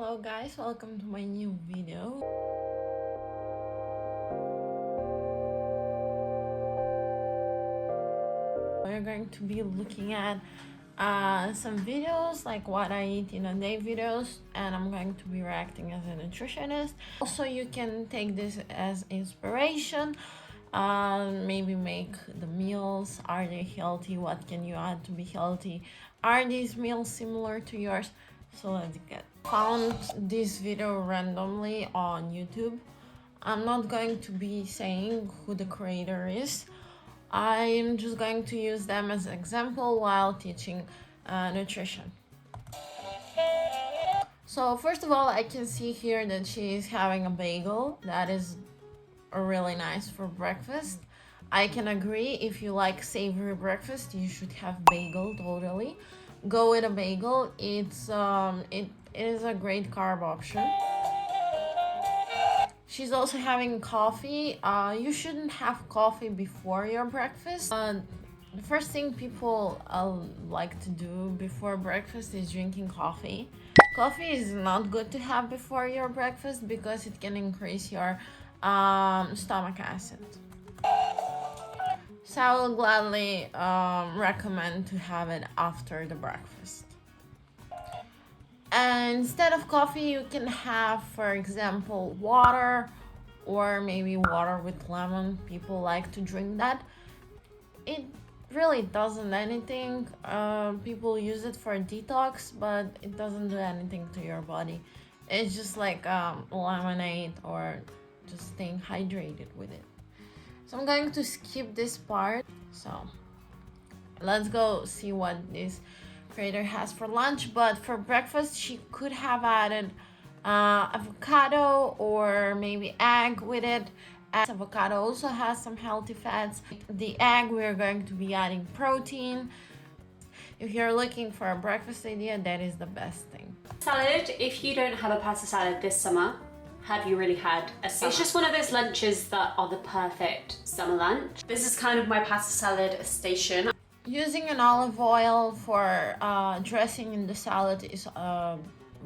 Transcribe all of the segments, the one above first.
Hello guys, welcome to my new video. We're going to be looking at some videos like what I eat in a day videos, and I'm going to be reacting as a nutritionist. Also, you can take this as inspiration. Maybe make the meals. Are they healthy? What can you add to be healthy? Are these meals similar to yours? So let's get. Found this video randomly on YouTube. I'm not going to be saying who the creator is. I'm just going to use them as an example while teaching nutrition. So first of all, I can see here that she's having a bagel. That is really nice for breakfast. I can agree, if you like savory breakfast, you should have bagel, totally. Go with a bagel. It is a great carb option. She's also having coffee. You shouldn't have coffee before your breakfast. The first thing people like to do before breakfast is drinking coffee. Coffee is not good to have before your breakfast because it can increase your stomach acid. So I will gladly recommend to have it after the breakfast. And instead of coffee, you can have, for example, water, or maybe water with lemon. People like to drink that. It really doesn't anything. People use it for detox, but it doesn't do anything to your body. It's just like lemonade, or just staying hydrated with it. So I'm going to skip this part. So let's go see what this creator has for lunch. But for breakfast, she could have added avocado or maybe egg with it. Avocado also has some healthy fats. The egg, we're going to be adding protein. If you're looking for a breakfast idea, that is the best thing. Salad, if you don't have a pasta salad this summer, have you really had a summer? It's just one of those lunches that are the perfect summer lunch. This is kind of my pasta salad station. Using an olive oil for dressing in the salad is a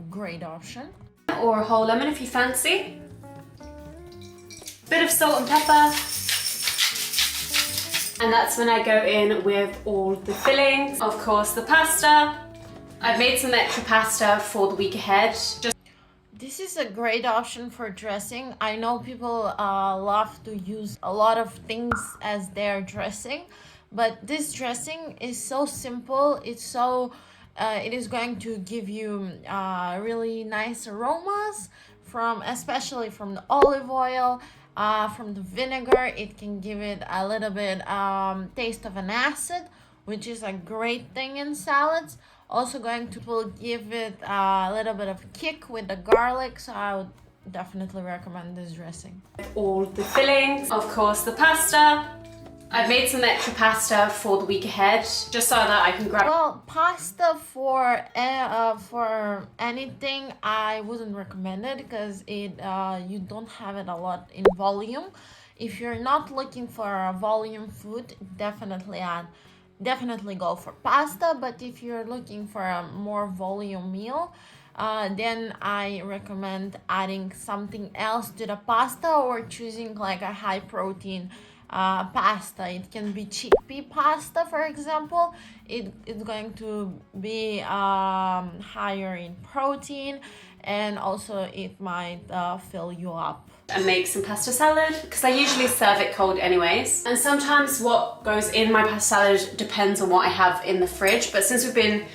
great option. Or a whole lemon if you fancy. Bit of salt and pepper. And that's when I go in with all the fillings. Of course, the pasta. I've made some extra pasta for the week ahead. This is a great option for dressing. I know people love to use a lot of things as their dressing, but this dressing is so simple. It's so it is going to give you really nice aromas especially from the olive oil, from the vinegar. It can give it a little bit taste of an acid, which is a great thing in salads. Also going to give it a little bit of a kick with the garlic, so I would definitely recommend this dressing. All the fillings, of course the pasta. I've made some extra pasta for the week ahead, just so that I can grab. Well, pasta for anything, I wouldn't recommend it because you don't have it a lot in volume. If you're not looking for a volume food, definitely go for pasta. But if you're looking for a more volume meal, then I recommend adding something else to the pasta, or choosing like a high protein pasta. It can be chickpea pasta, for example. It's going to be higher in protein, and also it might fill you up. And make some pasta salad, because I usually serve it cold anyways. And sometimes what goes in my pasta salad depends on what I have in the fridge. But since we've been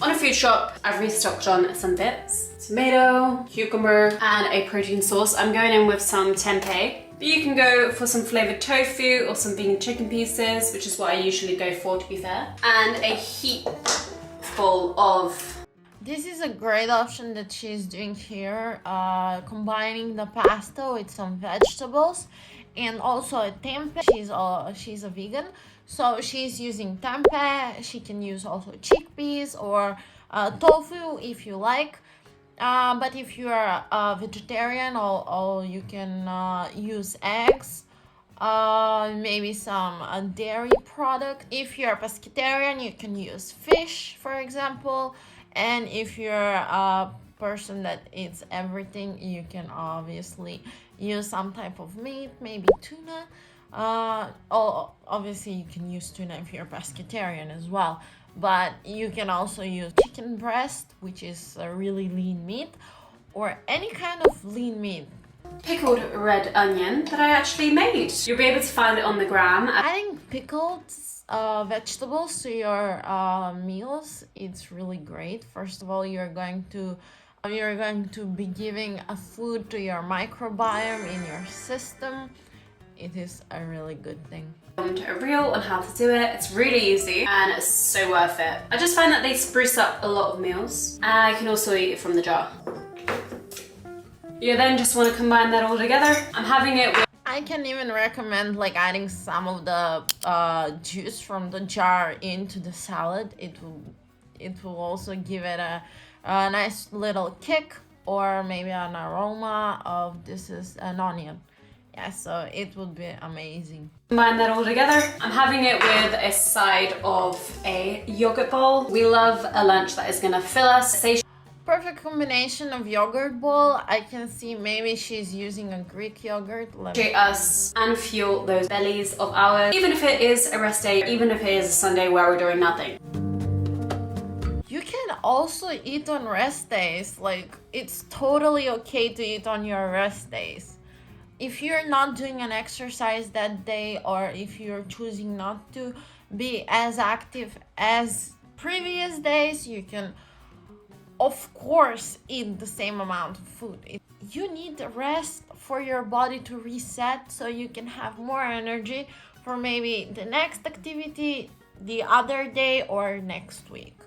on a food shop, I've restocked on some bits. Tomato, cucumber, and a protein sauce. I'm going in with some tempeh. But you can go for some flavored tofu or some vegan chicken pieces, which is what I usually go for, to be fair. And a heap full of... This is a great option that she's doing here, combining the pasta with some vegetables and also a tempeh. She's a vegan, so she's using tempeh. She can use also chickpeas or tofu if you like. But if you are a vegetarian, or you can use eggs, maybe some dairy product. If you're a pescatarian, you can use fish, for example. And if you're a person that eats everything, you can obviously use some type of meat, maybe tuna. Obviously you can use tuna if you're pescatarian as well, but you can also use chicken breast, which is a really lean meat, or any kind of lean meat. Pickled red onion that I actually made. You'll be able to find it on the gram. Adding pickled vegetables to your meals, it's really great. First of all, you're going to be giving a food to your microbiome in your system. It is a really good thing. A reel on how to do it. It's really easy and it's so worth it. I just find that they spruce up a lot of meals, and I can also eat it from the jar. You then just want to combine that all together. I'm having it with... I can even recommend like adding some of the juice from the jar into the salad. It will also give it a nice little kick, or maybe an aroma of this is an onion. Yeah, so it would be amazing. Combine that all together. I'm having it with a side of a yogurt bowl. We love a lunch that is gonna fill us. Perfect combination of yogurt bowl. I can see maybe she's using a Greek yogurt. Treat us and fuel those bellies of ours, even if it is a rest day, even if it is a Sunday where we're doing nothing. You can also eat on rest days. Like, it's totally okay to eat on your rest days. If you're not doing an exercise that day, or if you're choosing not to be as active as previous days, you can of course eat the same amount of food. You need rest for your body to reset, so you can have more energy for maybe the next activity, the other day, or next week.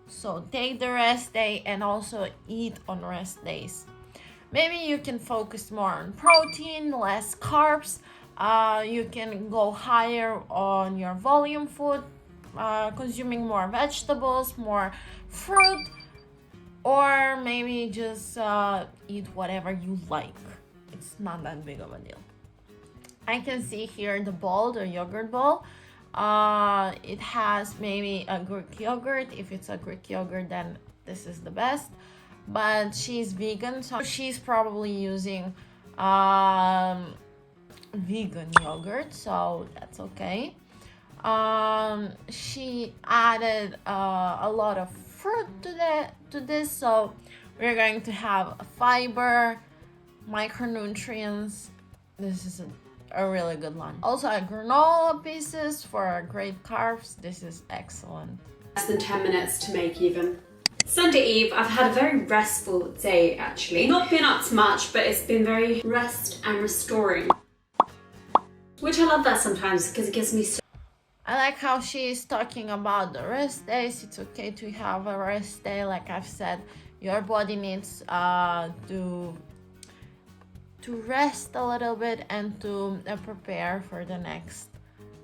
So take the rest day and also eat on rest days. Maybe you can focus more on protein, less carbs. You can go higher on your volume food, consuming more vegetables, more fruit, or maybe just eat whatever you like. It's not that big of a deal. I can see here the bowl, the yogurt bowl. It has maybe a Greek yogurt. If it's a Greek yogurt, then this is the best. But she's vegan, so she's probably using vegan yogurt, so that's okay. She added a lot of fruit to this, so we're going to have fiber, micronutrients. This is a really good lunch. Also, granola pieces for great carbs. This is excellent. Less than 10 minutes to make even. Sunday Eve, I've had a very restful day actually. Not been up to much, but it's been very rest and restoring. Which I love that sometimes because it gives me... I like how she's talking about the rest days. It's okay to have a rest day. Like I've said, your body needs to rest a little bit and to prepare for the next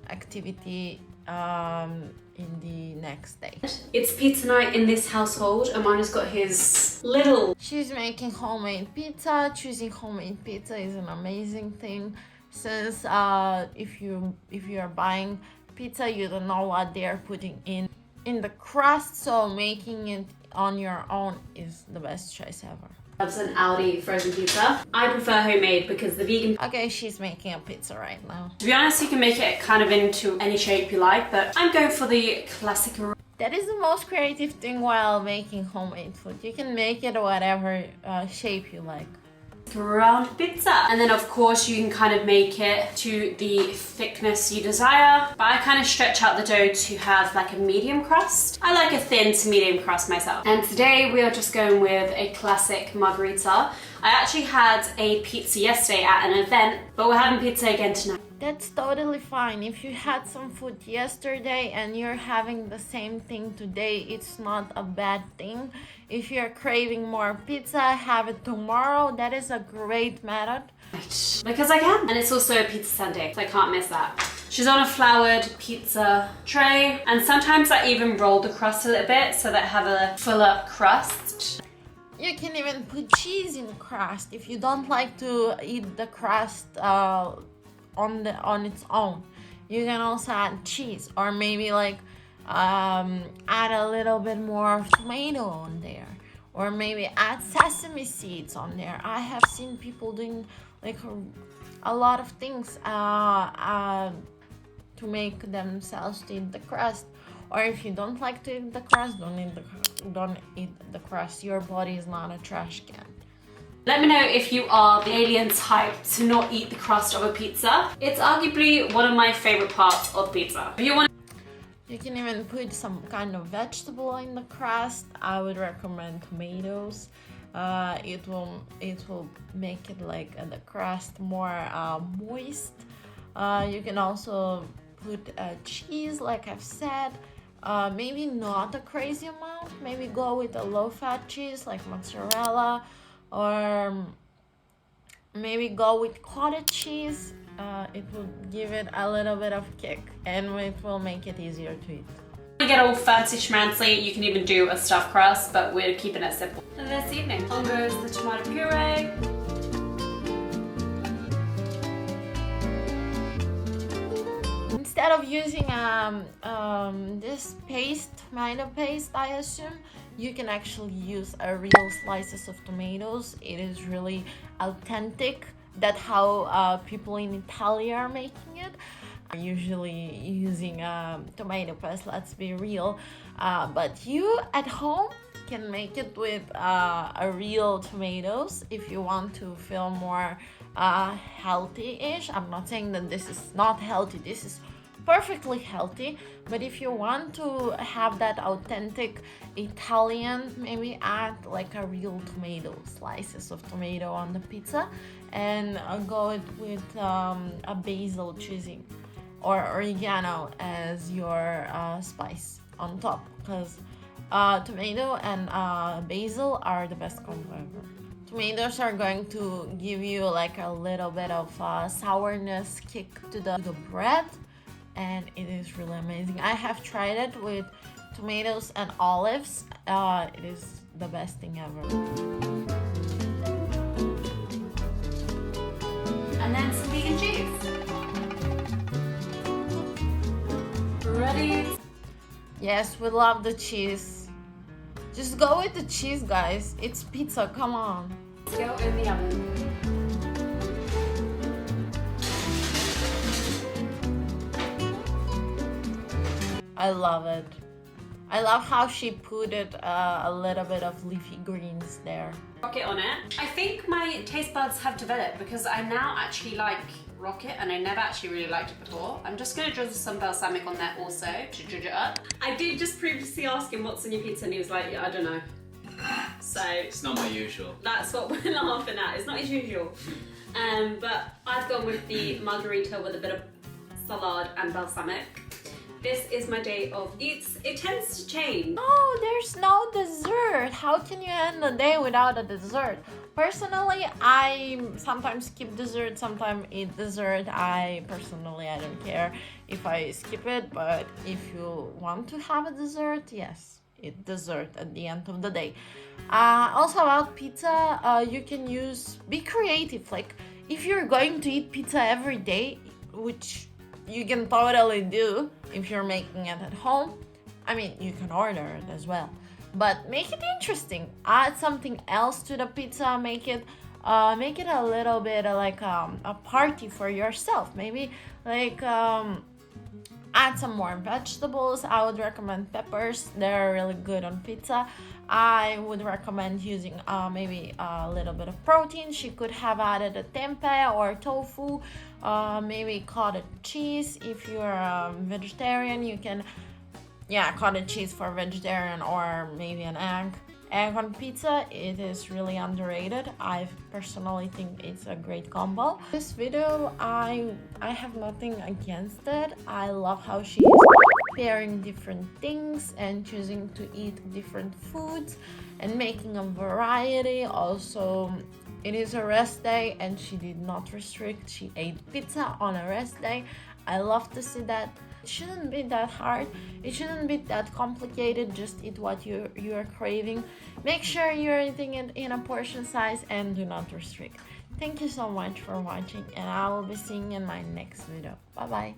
activity in the next day. It's pizza night in this household, and mine has got his little... She's making homemade pizza. Choosing homemade pizza is an amazing thing, since if you are buying pizza, you don't know what they're putting in the crust, so making it on your own is the best choice ever. Loves an Aldi frozen pizza. I prefer homemade because the vegan... Okay, she's making a pizza right now. To be honest, you can make it kind of into any shape you like, but I'm going for the classic... That is the most creative thing while making homemade food. You can make it whatever shape you like. Round pizza. And then of course you can kind of make it to the thickness you desire, but I kind of stretch out the dough to have like a medium crust. I like a thin to medium crust myself. And today we are just going with a classic margherita. I actually had a pizza yesterday at an event, but we're having pizza again tonight. That's totally fine. If you had some food yesterday and you're having the same thing today, it's not a bad thing. If you're craving more pizza, have it tomorrow. That is a great method. Right. Because I can. And it's also a pizza Sunday, so I can't miss that. She's on a floured pizza tray, and sometimes I even roll the crust a little bit so that I have a fuller crust. You can even put cheese in the crust if you don't like to eat the crust on its own. You can also add cheese, or maybe like add a little bit more of tomato on there, or maybe add sesame seeds on there. I have seen people doing like a lot of things to make themselves to eat the crust. Or if you don't like to eat the crust, don't eat the crust. Your body is not a trash can. Let me know if you are the alien type to not eat the crust of a pizza. It's arguably one of my favorite parts of pizza. If you want, you can even put some kind of vegetable in the crust. I would recommend tomatoes. It will make it like the crust more moist. You can also put cheese, like I've said. Maybe not a crazy amount. Maybe go with a low-fat cheese like mozzarella, or maybe go with cottage cheese. It will give it a little bit of kick, and it will make it easier to eat. To get all fancy schmancy, you can even do a stuffed crust, but we're keeping it simple. And this evening, on goes the tomato puree. Instead of using this tomato paste, I assume, you can actually use a real slices of tomatoes. It is really authentic. That's how people in Italy are making it. Usually using tomato paste, let's be real. But you at home can make it with a real tomatoes if you want to feel more healthy-ish. I'm not saying that this is not healthy. This is perfectly healthy, but if you want to have that authentic Italian, maybe add like a real tomato, slices of tomato on the pizza, and go with a basil choosing or oregano as your spice on top, because tomato and basil are the best combo ever. Tomatoes are going to give you like a little bit of sourness kick to the bread, and it is really amazing. I have tried it with tomatoes and olives. It is the best thing ever. And then some vegan cheese. Ready? Yes, we love the cheese. Just go with the cheese, guys. It's pizza, come on. Let's go in the oven. I love it. I love how she put it a little bit of leafy greens there. Rocket on it. I think my taste buds have developed because I now actually like rocket, and I never actually really liked it before. I'm just gonna drizzle some balsamic on there also to judge it up. I did just previously ask him what's in your pizza, and he was like, yeah, I don't know. So it's not my usual. That's what we're laughing at. It's not as usual. But I've gone with the margarita with a bit of salad and balsamic. This is my day of eats. It tends to change. Oh, there's no dessert. How can you end the day without a dessert? Personally, I sometimes skip dessert, sometimes eat dessert. I don't care if I skip it, but if you want to have a dessert, yes, eat dessert at the end of the day. Also about pizza, you can be creative. Like if you're going to eat pizza every day, which you can totally do if you're making it at home. I mean, you can order it as well, but make it interesting. Add something else to the pizza. Make it a little bit like a party for yourself. Maybe like add some more vegetables. I would recommend peppers. They're really good on pizza. I would recommend using maybe a little bit of protein. She could have added a tempeh or tofu, maybe cottage cheese. If you're a vegetarian, you can, cottage cheese for vegetarian, or maybe an egg. Egg on pizza, it is really underrated. I personally think it's a great combo. This video, I have nothing against it. I love how she's pairing different things and choosing to eat different foods and making a variety. Also, it is a rest day and she did not restrict. She ate pizza on a rest day. I love to see that. It shouldn't be that hard. It shouldn't be that complicated. Just eat what you're craving. Make sure you're eating it in a portion size and do not restrict. Thank you so much for watching, and I will be seeing you in my next video. Bye bye.